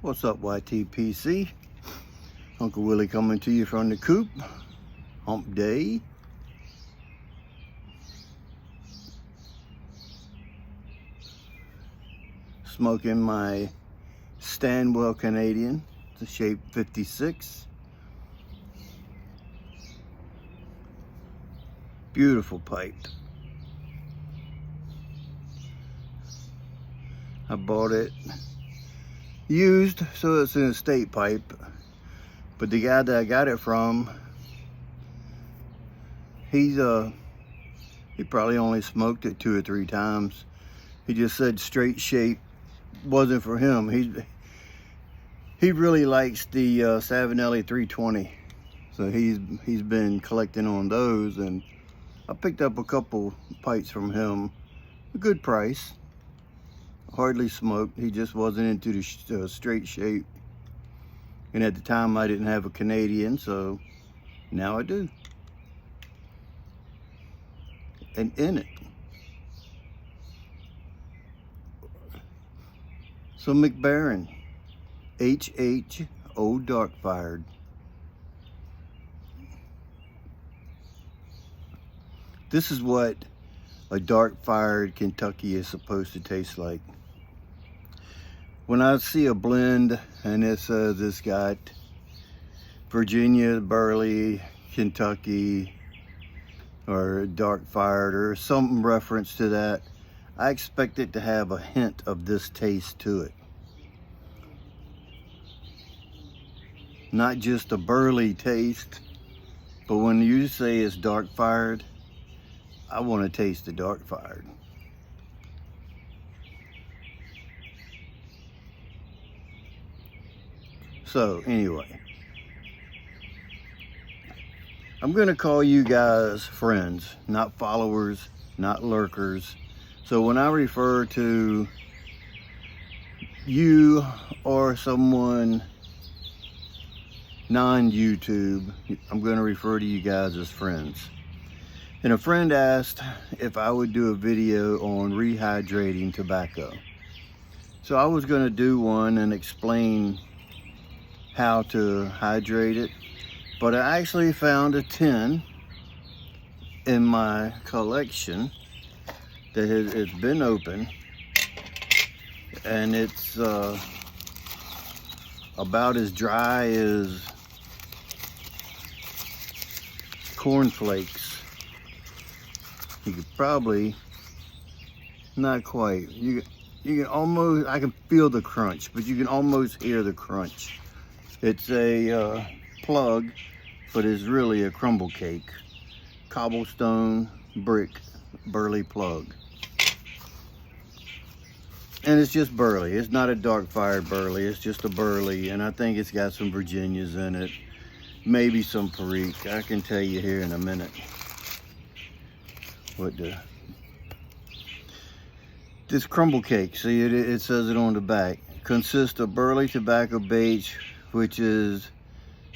What's up, YTPC? Uncle Willie coming to you from the coop. Hump day. Smoking my Stanwell Canadian, the shape 56. Beautiful pipe. I bought it used, so it's an estate pipe, but the guy that I got it from, he probably only smoked it 2 or 3 times. He just said straight shape wasn't for him. He really likes the Savinelli 320, so he's been collecting on those, and I picked up a couple pipes from him, a good price. Hardly smoked. He just wasn't into the straight shape, and at the time I didn't have a Canadian, so now I do. And in it, so McBaron HHO dark fired. This is what a dark fired Kentucky is supposed to taste like. When I see a blend and it says it's got Virginia, Burley, Kentucky, or dark fired, or some reference to that, I expect it to have a hint of this taste to it. Not just a burley taste, but when you say it's dark fired, I want to taste the dark fired. So anyway, I'm going to call you guys friends, not followers, not lurkers. So when I refer to you or someone non-YouTube, I'm going to refer to you guys as friends. And a friend asked if I would do a video on rehydrating tobacco. So I was going to do one and explain how to hydrate it, but I actually found a tin in my collection that it's been open, and it's about as dry as cornflakes. You could probably, not quite, you can almost, I can feel the crunch, but you can almost hear the crunch. It's a plug, but it's really a crumble cake. Cobblestone brick burley plug. And it's just burley. It's not a dark fired burley, it's just a burley, and I think it's got some Virginias in it. Maybe some Perique. I can tell you here in a minute what this crumble cake, see it says it on the back, consists of burley tobacco beige, which is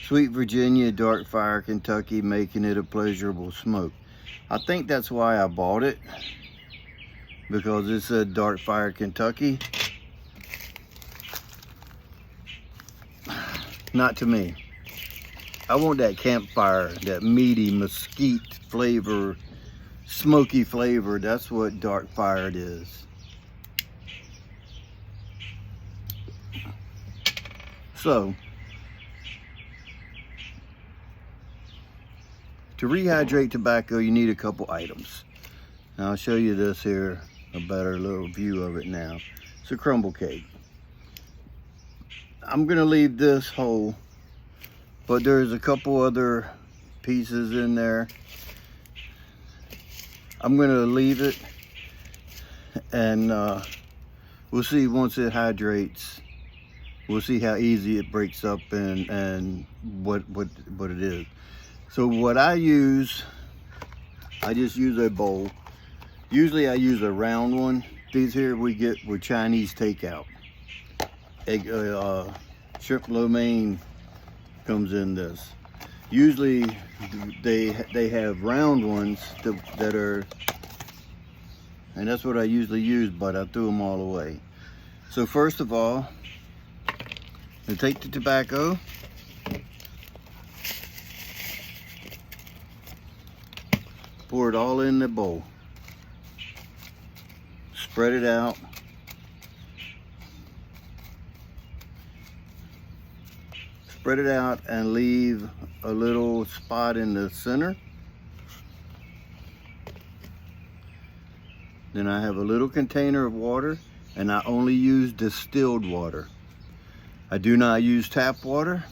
sweet Virginia, dark fire Kentucky, making it a pleasurable smoke. I think that's why I bought it, because it said dark fire Kentucky. Not to me. I want that campfire, that meaty mesquite flavor, smoky flavor. That's what dark fired is. So, to rehydrate tobacco, you need a couple items. Now I'll show you this here, a better little view of it now. It's a crumble cake. I'm gonna leave this whole, but there's a couple other pieces in there. I'm gonna leave it, and we'll see once it hydrates. We'll see how easy it breaks up and what it is. So what I use, I just use a bowl. Usually I use a round one. These here we get with Chinese takeout. Shrimp lo mein comes in this. Usually they have round ones that are, and that's what I usually use, but I threw them all away. So first of all, And take the tobacco, pour it all in the bowl, spread it out, and leave a little spot in the center. Then I have a little container of water, and I only use distilled water. I do not use tap water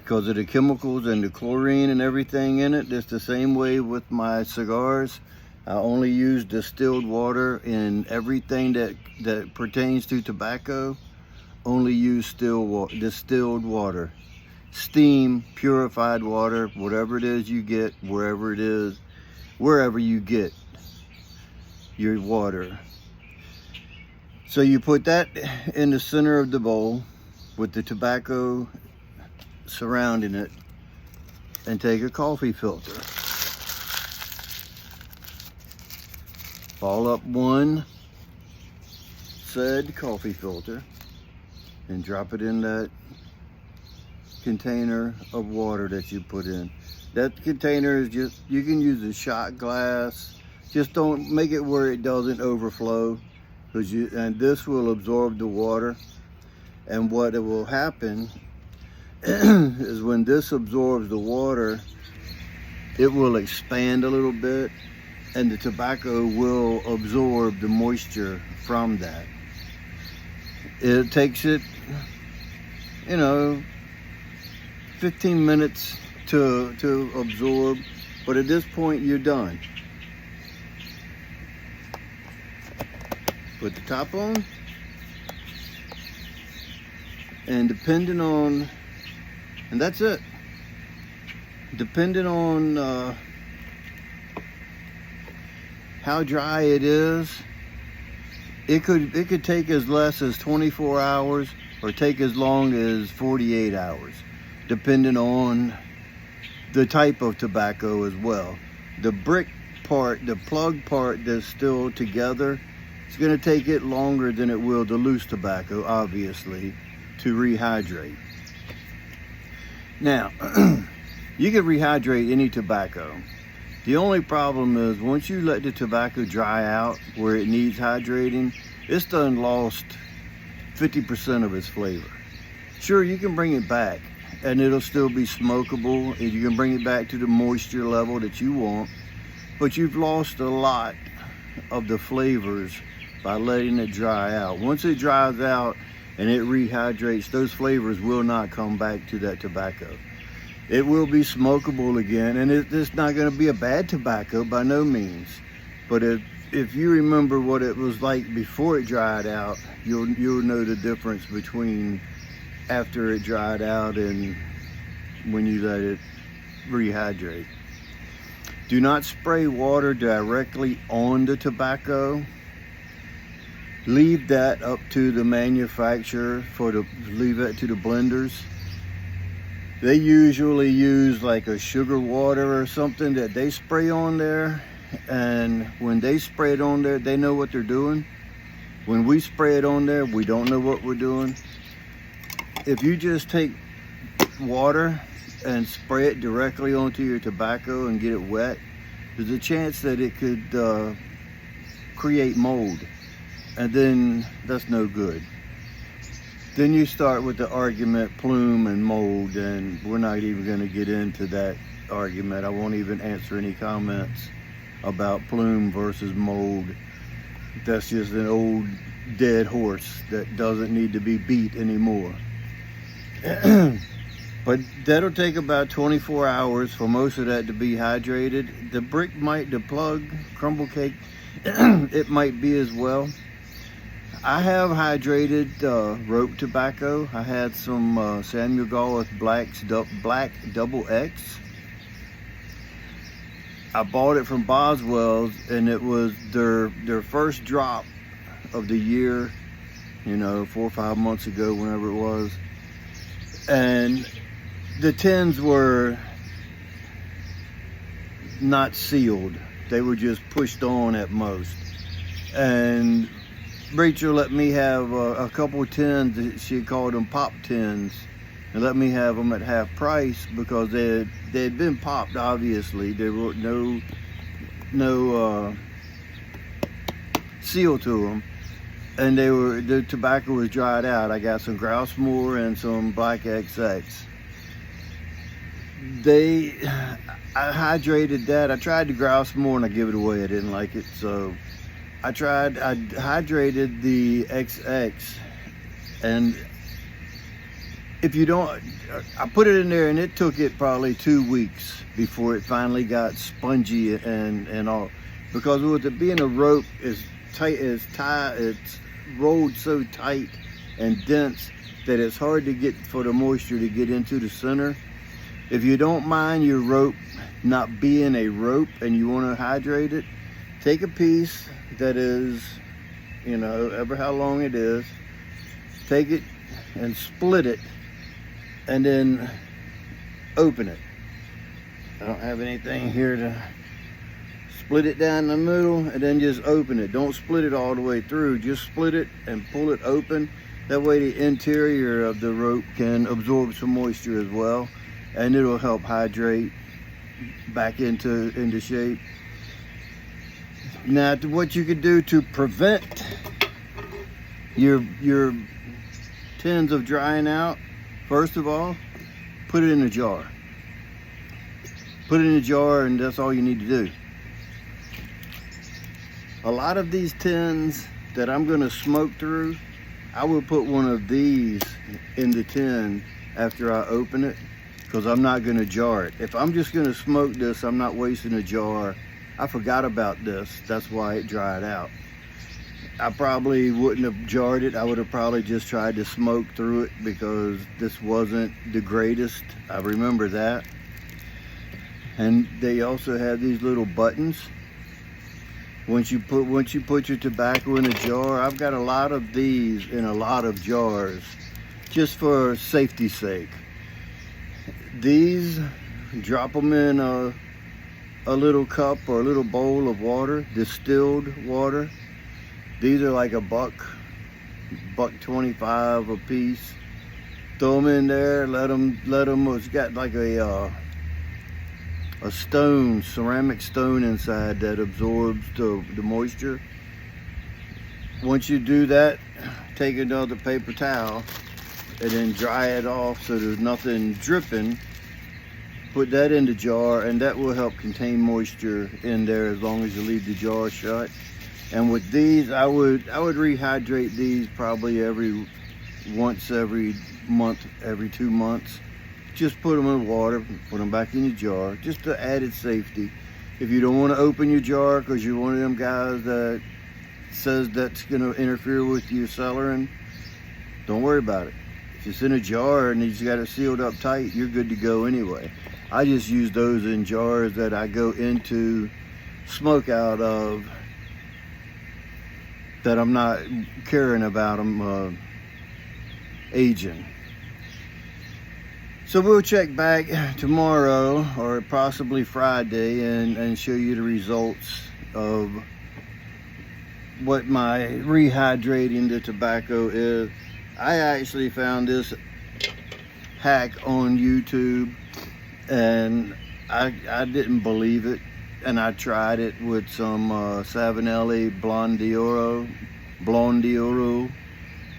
because of the chemicals and the chlorine and everything in it. It's the same way with my cigars. I only use distilled water in everything that pertains to tobacco. Only use distilled water. Steam, purified water, whatever it is you get, wherever you get your water. So you put that in the center of the bowl with the tobacco surrounding it, and take a coffee filter. Ball up one said coffee filter and drop it in that container of water that you put in. That container is just, you can use a shot glass. Just don't make it where it doesn't overflow, and this will absorb the water. And what it will happen is when this absorbs the water, it will expand a little bit, and the tobacco will absorb the moisture from that. It takes it, 15 minutes to absorb, but at this point you're done. Put the top on, and that's it. Depending on how dry it is, it could take as less as 24 hours or take as long as 48 hours, depending on the type of tobacco as well. The brick part, the plug part that's still together, it's going to take it longer than it will the loose tobacco, obviously, to rehydrate. Now, you can rehydrate any tobacco. The only problem is once you let the tobacco dry out where it needs hydrating, it's done lost 50% of its flavor. Sure, you can bring it back and it'll still be smokable, and you can bring it back to the moisture level that you want, but you've lost a lot of the flavors by letting it dry out. Once it dries out and it rehydrates, those flavors will not come back to that tobacco. It will be smokable again, and it's not going to be a bad tobacco by no means. But if you remember what it was like before it dried out, you'll know the difference between after it dried out and when you let it rehydrate. Do not spray water directly on the tobacco. Leave that up to the manufacturer, leave that to the blenders. They usually use like a sugar water or something that they spray on there, and when they spray it on there, they know what they're doing. When we spray it on there, we don't know what we're doing. If you just take water and spray it directly onto your tobacco and get it wet, there's a chance that it could create mold, and then that's no good. Then you start with the argument plume and mold, and we're not even going to get into that argument. I won't even answer any comments about plume versus mold. That's just an old dead horse that doesn't need to be beat anymore. But that'll take about 24 hours for most of that to be hydrated. The plug, crumble cake, it might be as well. I have hydrated rope tobacco. I had some Samuel Gawith Black Double X. I bought it from Boswell's, and it was their first drop of the year, 4 or 5 months ago, whenever it was. And the tins were not sealed. They were just pushed on at most. And Rachel let me have a couple of tins. She called them pop tins, and let me have them at half price because they had been popped. Obviously, there were no seal to them, and the tobacco was dried out. I got some Grousemore and some Black XX. I hydrated that. I tried the Grousemore and I give it away. I didn't like it, so I hydrated the XX, and if you don't, I put it in there and it took it probably 2 weeks before it finally got spongy and all, because with it being a rope, it's rolled so tight and dense that it's hard to get for the moisture to get into the center. If you don't mind your rope not being a rope and you want to hydrate it, take a piece that is, you know, ever how long it is, take it and split it and then open it. I don't have anything here to split it down the middle, and then just open it. Don't split it all the way through, just split it and pull it open. That way the interior of the rope can absorb some moisture as well, and it'll help hydrate back into shape. Now, what you could do to prevent your tins of drying out, first of all, put it in a jar. Put it in a jar, and that's all you need to do. A lot of these tins that I'm going to smoke through, I will put one of these in the tin after I open it, because I'm not going to jar it. If I'm just going to smoke this, I'm not wasting a jar. I forgot about this. That's why it dried out. I probably wouldn't have jarred it. I would have probably just tried to smoke through it because this wasn't the greatest. I remember that. And they also have these little buttons. Once you put your tobacco in a jar, I've got a lot of these in a lot of jars, just for safety's sake. These, drop them in a little cup or a little bowl of water, distilled water. These are like $1.25 a piece. Throw them in there, let them. It's got like a stone, ceramic stone inside that absorbs the moisture. Once you do that, take another paper towel and then dry it off so there's nothing dripping. Put that in the jar, and that will help contain moisture in there as long as you leave the jar shut. And with these, I would rehydrate these probably once every month, every 2 months. Just put them in water, put them back in your jar, just to added safety. If you don't want to open your jar because you're one of them guys that says that's going to interfere with your cellaring, don't worry about it. If it's in a jar and you just got it sealed up tight, you're good to go anyway. I just use those in jars that I go into smoke out of, that I'm not caring about them aging. So we'll check back tomorrow or possibly Friday and show you the results of what my rehydrating the tobacco is. I actually found this hack on YouTube, and I didn't believe it, and I tried it with some Savinelli Blondioro,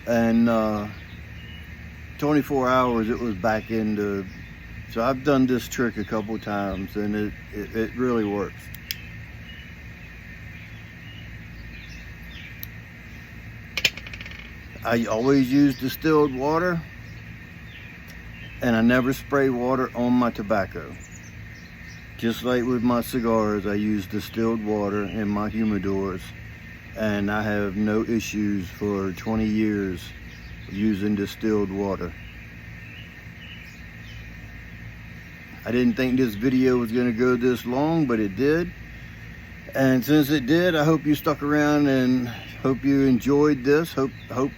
and 24 hours it was back into. So I've done this trick a couple times, and it really works. I always use distilled water, and I never spray water on my tobacco. Just like with my cigars, I use distilled water in my humidors, and I have no issues for 20 years using distilled water. I didn't think this video was going to go this long, but it did. And since it did, I hope you stuck around and hope you enjoyed this. Hope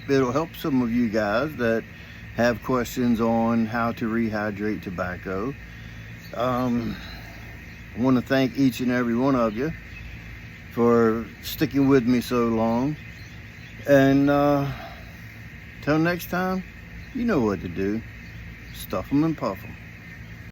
it'll help some of you guys that have questions on how to rehydrate tobacco. I want to thank each and every one of you for sticking with me so long. And till next time, you know what to do. Stuff them and puff them.